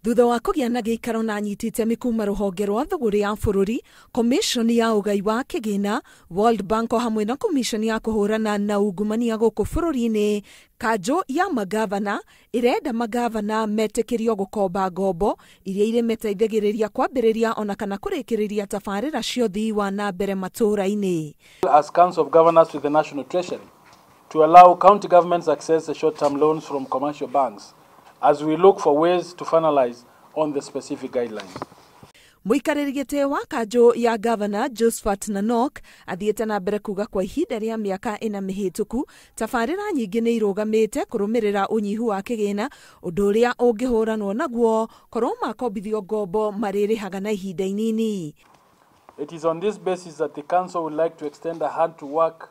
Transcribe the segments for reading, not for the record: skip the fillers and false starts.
Thutha wa kũgĩa na gĩikaro na anyitĩte mikuma rũhonge rwa thũgũrĩ ya bũrũri, Commission ya ũgai wa kĩgĩna, World Bank o hamwe na Commission ya kũhũrana na ungumania gũkũ bũrũri-inĩ, kanjũ ya magavana ĩrenda magavana metĩkĩrio gũkomba ngombo iria irĩmeteithagĩrĩria kwambĩrĩria ona kana kũrĩkĩrĩria tabarĩra cia ũthii wa na mbere matũũra-inĩ. As Council of Governors with the National Treasury to allow county governments access to short-term loans from commercial banks as we look for ways to finalize on the specific guidelines. Mũikarĩri gĩtĩ wa kanjũ ya Governor Josphat Nanok athiĩte na mbere kuga kwa ihinda rĩa mĩaka 4 mĩhĩtũku tabarĩra nyingĩ nĩ irũgamĩte kũrũmĩrĩra ũnyihu wa kĩgĩna, ũndũ ũrĩa ũngĩhũranwo naguo korwo makombithio ngombo marĩrĩhaga na ihinda inini. It is on this basis that the Council would like to extend a hand to work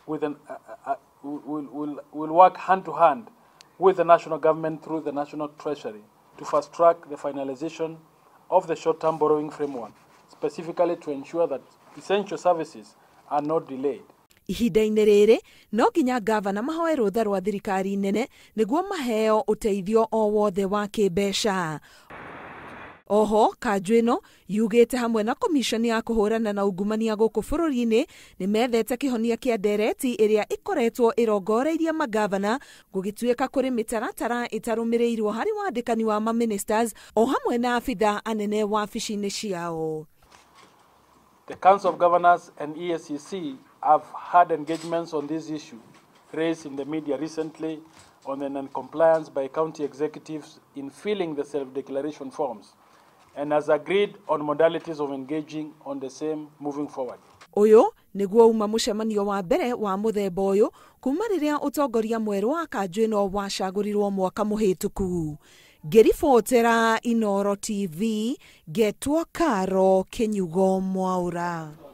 with will work hand to hand with the national government through the National Treasury to fast-track the finalization of the short-term borrowing framework, specifically to ensure that essential services are not delayed. Ihinda-inĩ rĩrĩ, no nginya gavana mahoe rũtha rwa thirikari nene nĩguo maheo ũteithio o wothe wa kĩmbeca. Oho, kanjũ ĩno yugĩte hamwe na Commission ya kũhũrana na ungumania gũkũ bũrũri-inĩ nĩ methete kĩhonia kĩa ndereti ĩrĩa ĩkoretwo ĩrongoreirie magavana gũgĩtuĩka kũrĩ mĩtaratara ĩtarũmĩrĩirwo harĩ wandĩkani wa ma-ministers o hamwe na abitha anene wabici-inĩ ciao. The Council of Governors and EACC have had engagements on this issue raised in the media recently on the non-compliance by county executives in filling the self-declaration forms, and has agreed on modalities of engaging on the same moving forward. Ũyũ nĩguo uma mũcemanio wa mbere wa mũthemba ũyũ kuma rĩrĩa ũtongoria mwerũ wa kanjũ ĩno wacagũrirwo mwaka mũhĩtũku. Ngĩribotera Inooro TV, Getwo Karo Kĩnyugo Mwaũra.